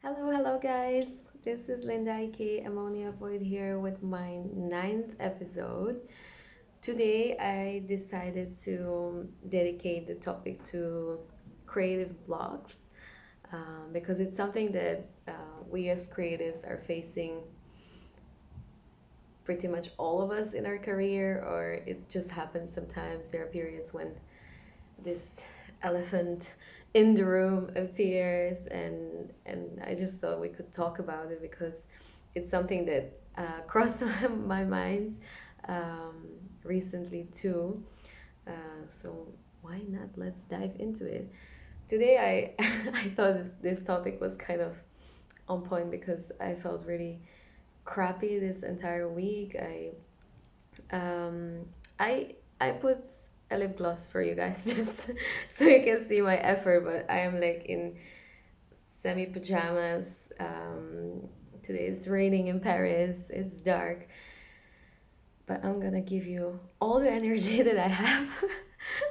Hello guys. This is Linda aka Ammonia Void here with my ninth episode. Today I decided to dedicate the topic to creative blocks because it's something that we as creatives are facing pretty much all of us in our career, or it just happens sometimes. There are periods when this elephant in the room appears, and I just thought we could talk about it because it's something that crossed my mind um, recently too. So why not, let's dive into it. Today I I thought this topic was kind of on point because I felt really crappy this entire week. Um, I put a lip gloss for you guys just so you can see my effort, but I am like in semi pajamas. Today it's raining in Paris. It's dark, but I'm gonna give you all the energy that I have.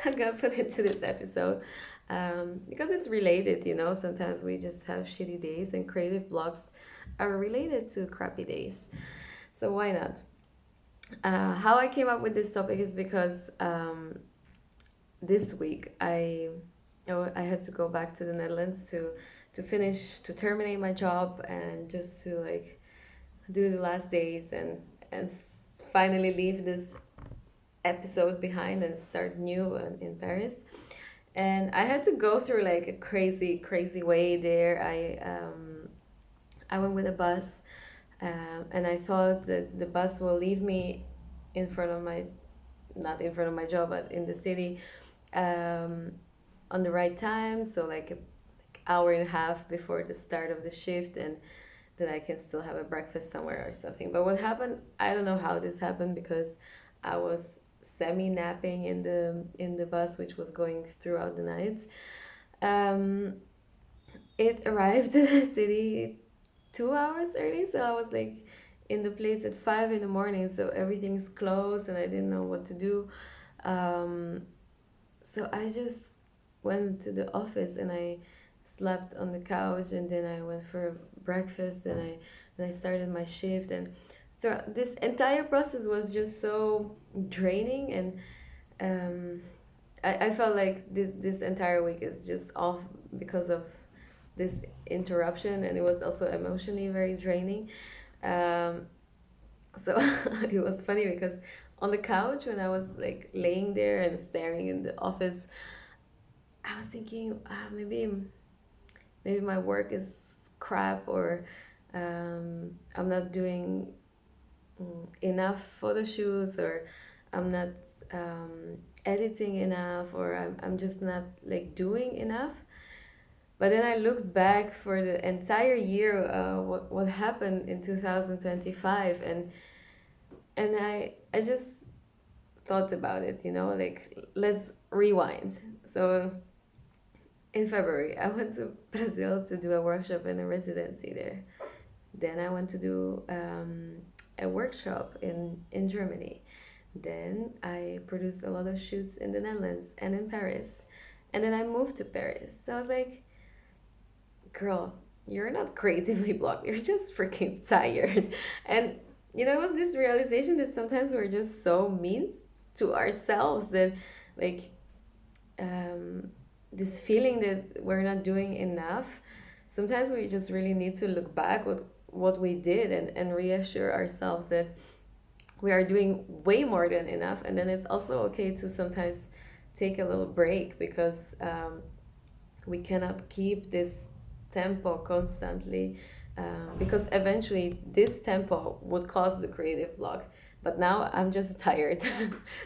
I'm gonna put into this episode because it's related. Sometimes we just have shitty days, and creative blocks are related to crappy days. So why not? How I came up with this topic is because this week I had to go back to the Netherlands to terminate my job and just to like do the last days and finally leave this episode behind and start new in Paris. And I had to go through like a crazy way there. I went with a bus, and I thought that the bus will leave me in front of my not in front of my job, but in the city, um, on the right time. So like a hour and a half before the start of the shift, and that I can still have a breakfast somewhere or something. But what happened? I don't know how this happened because I was semi napping in the bus, which was going throughout the night. Um, it arrived to the city 2 hours early, so I was like in the place at 5 in the morning. So everything's closed, and I didn't know what to do. Um, so I just went to the office and I slept on the couch, and then I went for breakfast, and I started my shift. And throughout this entire process was just so draining, and um, I felt like this entire week is just off because of this interruption, and it was also emotionally very draining. Um, so it was funny because on the couch when I was like laying there and staring in the office, I was thinking, maybe my work is crap, or I'm not doing enough photo shoots, or I'm not editing enough, or I'm just not like doing enough. But then I looked back for the entire year, what happened in 2025, and I just thought about it, like let's rewind. So in February, I went to Brazil to do a workshop in a residency there. Then I went to do a workshop in Germany. Then I produced a lot of shoots in the Netherlands and in Paris. And then I moved to Paris. So I was like, girl, you're not creatively blocked. You're just freaking tired. And, it was this realization that sometimes we're just so mean to ourselves that, like, um, this feeling that we're not doing enough. Sometimes we just really need to look back what we did, and reassure ourselves that we are doing way more than enough. And then it's also okay to sometimes take a little break because we cannot keep this tempo constantly, because eventually this tempo would cause the creative block. But now I'm just tired.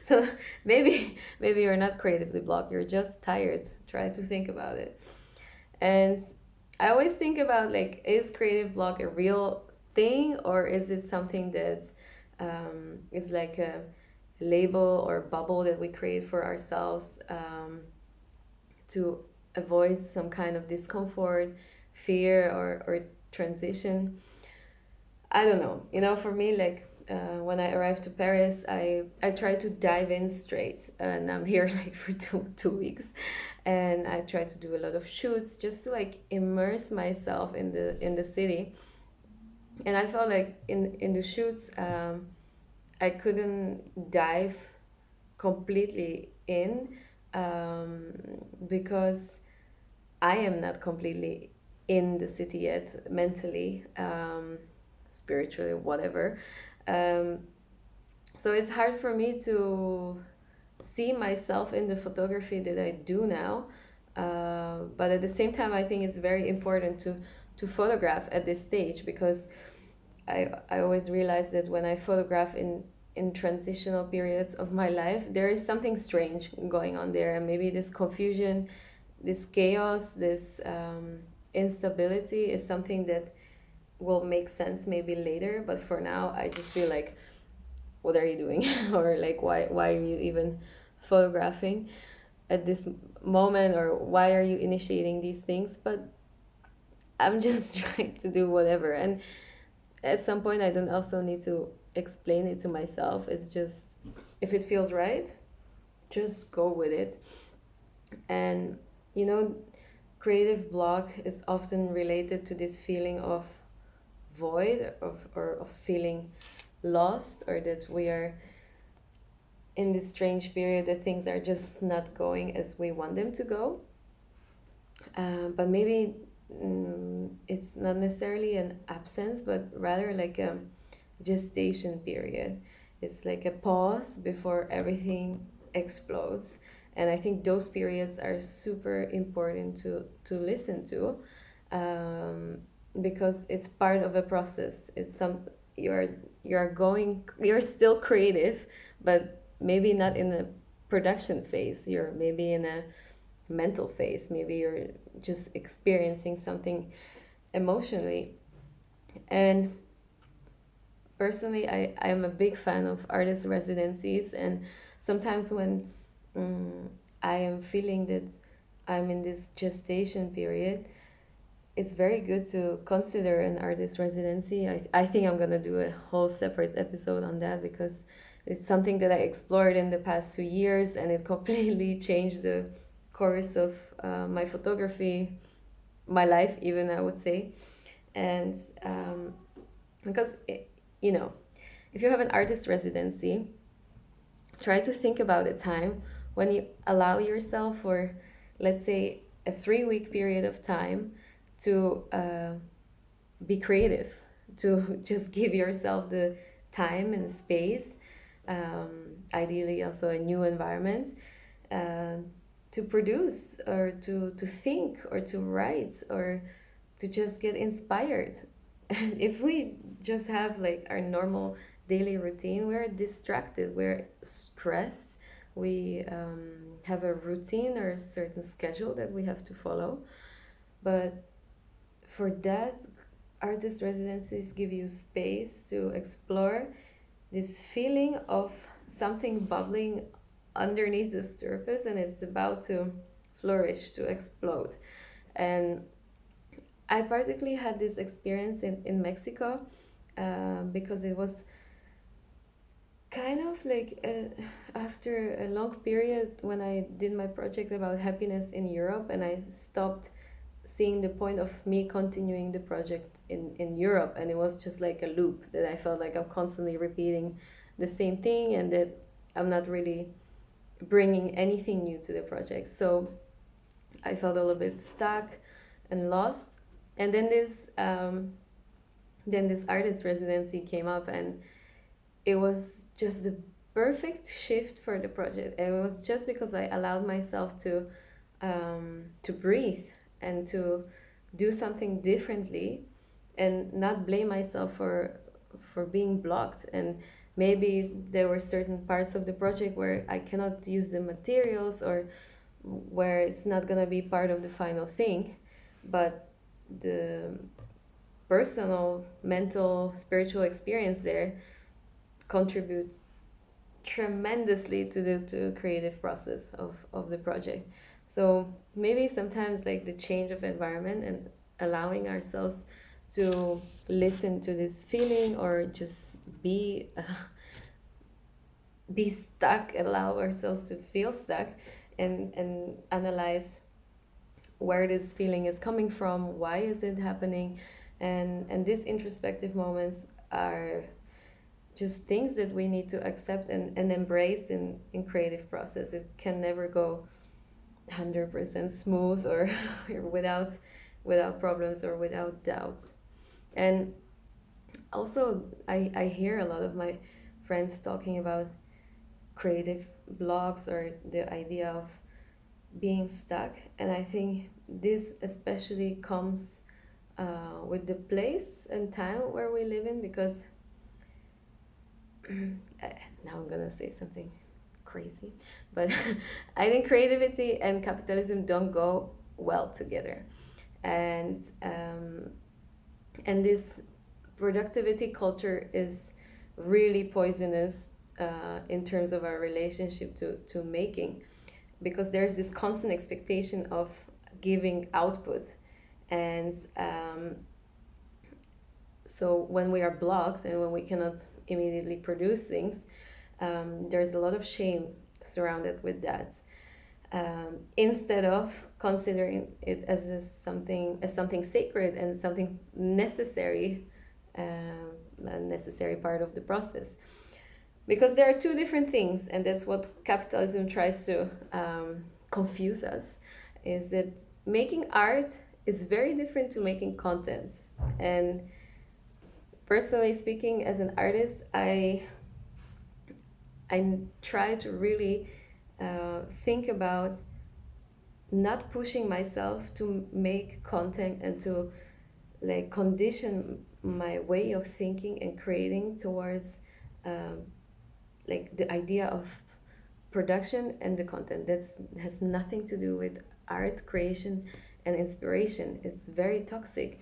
So maybe you're not creatively blocked, you're just tired. Try to think about it. And I always think about, like, is creative block a real thing, or is it something that is like a label or bubble that we create for ourselves, to avoid some kind of discomfort, fear, or transition. I don't know. For me, like, when I arrived to Paris, I tried to dive in straight, and I'm here like for two weeks, and I tried to do a lot of shoots just to like immerse myself in the city, and I felt like in the shoots, I couldn't dive completely in, um, because I am not completely in the city yet, mentally, spiritually, whatever. Um, so it's hard for me to see myself in the photography that I do now. But at the same time, I think it's very important to photograph at this stage, because I always realize that when I photograph in transitional periods of my life, there is something strange going on there, and maybe this confusion, this chaos, this instability is something that will make sense maybe later. But for now, I just feel like, what are you doing? Or like, why are you even photographing at this moment, or why are you initiating these things? But I'm just trying to do whatever, and at some point I don't also need to explain it to myself. It's just, if it feels right, just go with it. And you know, creative block is often related to this feeling of void, or of feeling lost, or that we are in this strange period that things are just not going as we want them to go. But maybe, it's not necessarily an absence, but rather like a gestation period. It's like a pause before everything explodes. And I think those periods are super important to listen to, um, because it's part of a process. It's some, you're you're still creative, but maybe not in a production phase. You're maybe in a mental phase. Maybe you're just experiencing something emotionally. And personally, I am a big fan of artist residencies, and sometimes when, I am feeling that I'm in this gestation period, it's very good to consider an artist residency. I think I'm gonna do a whole separate episode on that, because it's something that I explored in the past 2 years, and it completely changed the course of my photography, my life, even, I would say. And because, you know, if you have an artist residency, try to think about a time when you allow yourself for, let's say, a 3 week period of time to be creative, to just give yourself the time and space, ideally also a new environment, uh, to produce, or to think, or to write, or to just get inspired. If we just have like our normal daily routine, we're distracted, we're stressed, we have a routine or a certain schedule that we have to follow. But for that, artist residencies give you space to explore this feeling of something bubbling underneath the surface, and it's about to flourish, to explode. And I particularly had this experience in Mexico, because it was kind of like after a long period when I did my project about happiness in Europe, and I stopped seeing the point of me continuing the project in Europe, and it was just like a loop that I felt like I'm constantly repeating the same thing, and that I'm not really bringing anything new to the project. So I felt a little bit stuck and lost. And then this artist residency came up, and it was just the perfect shift for the project. And it was just because I allowed myself to breathe, and to do something differently, and not blame myself for being blocked. And maybe there were certain parts of the project where I cannot use the materials, or where it's not gonna be part of the final thing, but the personal, mental, spiritual experience there contributes tremendously to the creative process of the project. So maybe sometimes like the change of environment, and allowing ourselves to listen to this feeling, or just be stuck, allow ourselves to feel stuck, and analyze where this feeling is coming from, why is it happening. And these introspective moments are just things that we need to accept and embrace in creative process. It can never go 100% smooth, or without problems or without doubts. And also, I hear a lot of my friends talking about creative blocks, or the idea of being stuck. And I think this especially comes with the place and time where we live in, because now I'm gonna say something crazy, but I think creativity and capitalism don't go well together. And this productivity culture is really poisonous in terms of our relationship to making, because there's this constant expectation of giving output. And so when we are blocked and when we cannot immediately produce things, there's a lot of shame surrounded with that. Instead of considering it as something sacred and something necessary, a necessary part of the process. Because there are two different things, and that's what capitalism tries to confuse us, is that making art is very different to making content. And personally speaking, as an artist, I try to really think about not pushing myself to make content and to like condition my way of thinking and creating towards um, like the idea of production and the content. That has nothing to do with art creation and inspiration. It's very toxic.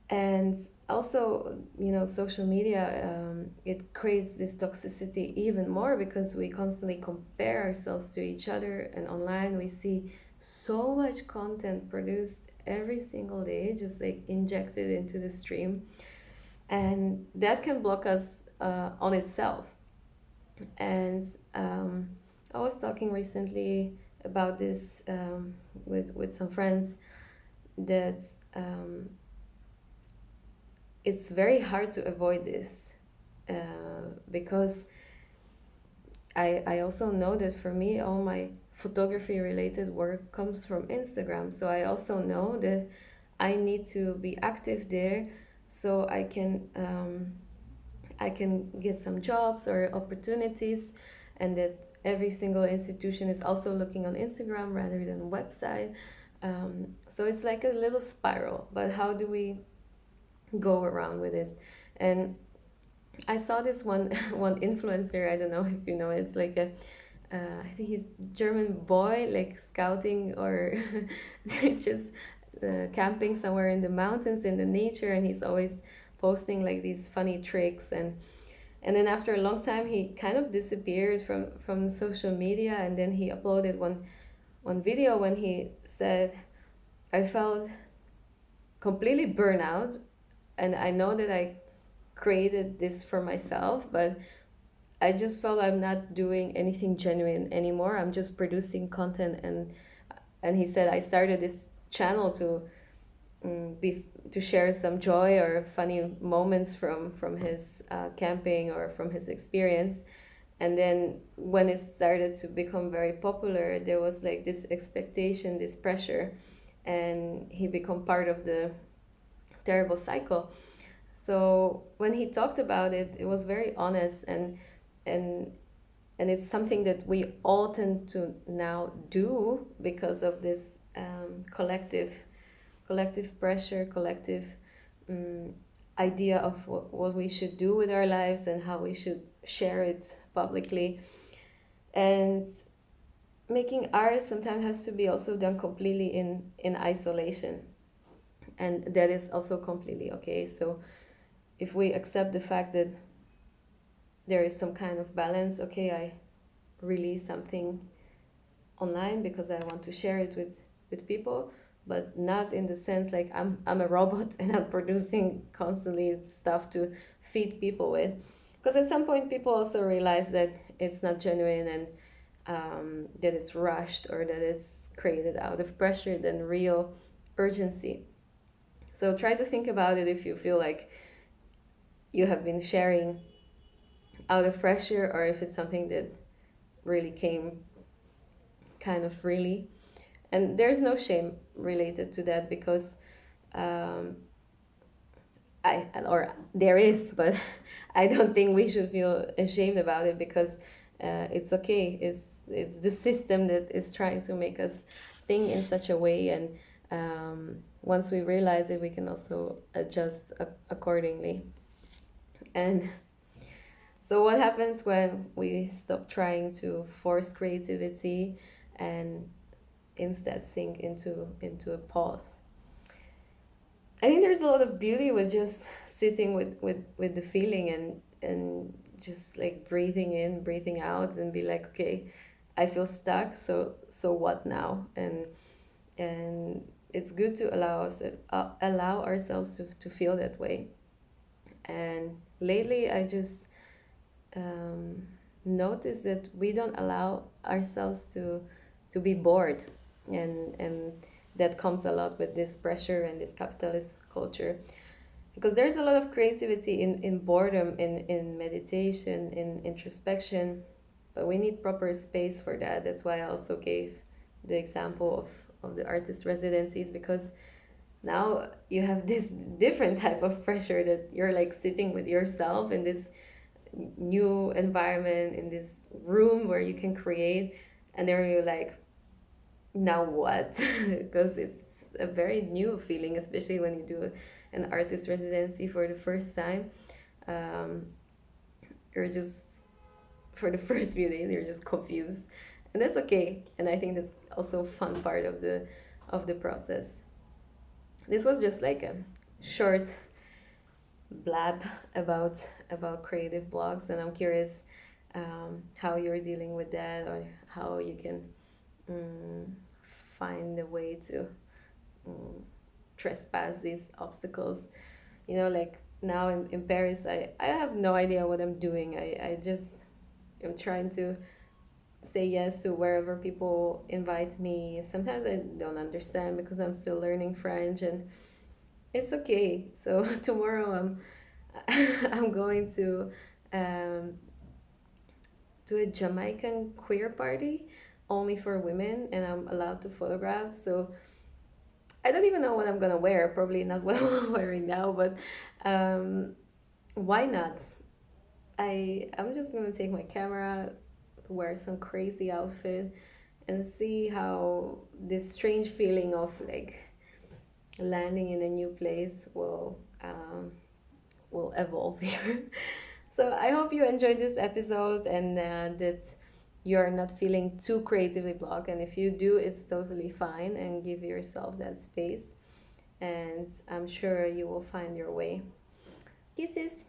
And also, social media, it creates this toxicity even more, because we constantly compare ourselves to each other, and online we see so much content produced every single day, just like injected into the stream, and that can block us on itself. And I was talking recently about this with some friends, that it's very hard to avoid this, because I also know that for me, all my photography related work comes from Instagram. So I also know that I need to be active there, so I can get some jobs or opportunities, and that every single institution is also looking on Instagram rather than website. So it's like a little spiral. But how do we go around with it? And I saw this one one influencer. I don't know if you know. It's like I think he's German boy, like scouting or just camping somewhere in the mountains in the nature, and he's always posting like these funny tricks. And then after a long time, he kind of disappeared from social media, and then he uploaded one video when he said, "I felt completely burnout, and I know that I created this for myself, but I just felt I'm not doing anything genuine anymore. I'm just producing content." And he said, "I started this channel to share some joy or funny moments from his camping or from his experience." And then when it started to become very popular, there was like this expectation, this pressure, and he became part of the terrible cycle. So when he talked about it, it was very honest, and and it's something that we all tend to now do because of this collective pressure, collective um, idea of what we should do with our lives and how we should share it publicly. And making art sometimes has to be also done completely in isolation, and that is also completely okay. So if we accept the fact that there is some kind of balance, okay, I release something online because I want to share it with people, but not in the sense like I'm a robot and I'm producing constantly stuff to feed people with. Because at some point, people also realize that it's not genuine, and that it's rushed, or that it's created out of pressure than real urgency. So try to think about it if you feel like you have been sharing out of pressure, or if it's something that really came kind of freely. And there's no shame related to that, because um, or there is, but I don't think we should feel ashamed about it, because it's okay. It's the system that is trying to make us think in such a way, and once we realize it, we can also adjust accordingly. And so, what happens when we stop trying to force creativity and instead sink into a pause? I think there's a lot of beauty with just sitting with the feeling, and just like breathing in, breathing out, and be like, okay, I feel stuck. So what now? And it's good to allow ourselves to feel that way. And lately, I just um, notice that we don't allow ourselves to be bored, and that comes a lot with this pressure and this capitalist culture, because there's a lot of creativity in boredom, in meditation, in introspection, but we need proper space for that. That's why I also gave the example of the artist residencies, because now you have this different type of pressure, that you're like sitting with yourself in this new environment, in this room where you can create, and then you're like, now what? Because it's a very new feeling, especially when you do an artist residency for the first time. um, you're just, for the first few days, you're just confused, and that's okay. And I think that's also a fun part of the process. This was just like a short blab about creative blogs, and I'm curious how you're dealing with that, or how you can um, find a way to um, trespass these obstacles. Like now in Paris, I have no idea what I'm doing. I just am trying to say yes to wherever people invite me. Sometimes I don't understand, because I'm still learning French, and it's okay. So tomorrow I'm going um, to a Jamaican queer party only for women, and I'm allowed to photograph. So I don't even know what I'm gonna wear. Probably not what I'm wearing now, but um, why not? I'm just gonna take my camera, wear some crazy outfit, and see how this strange feeling of like landing in a new place will evolve here. So I hope you enjoyed this episode, and that you're not feeling too creatively blocked. And if you do, it's totally fine, and give yourself that space. And I'm sure you will find your way. Kisses.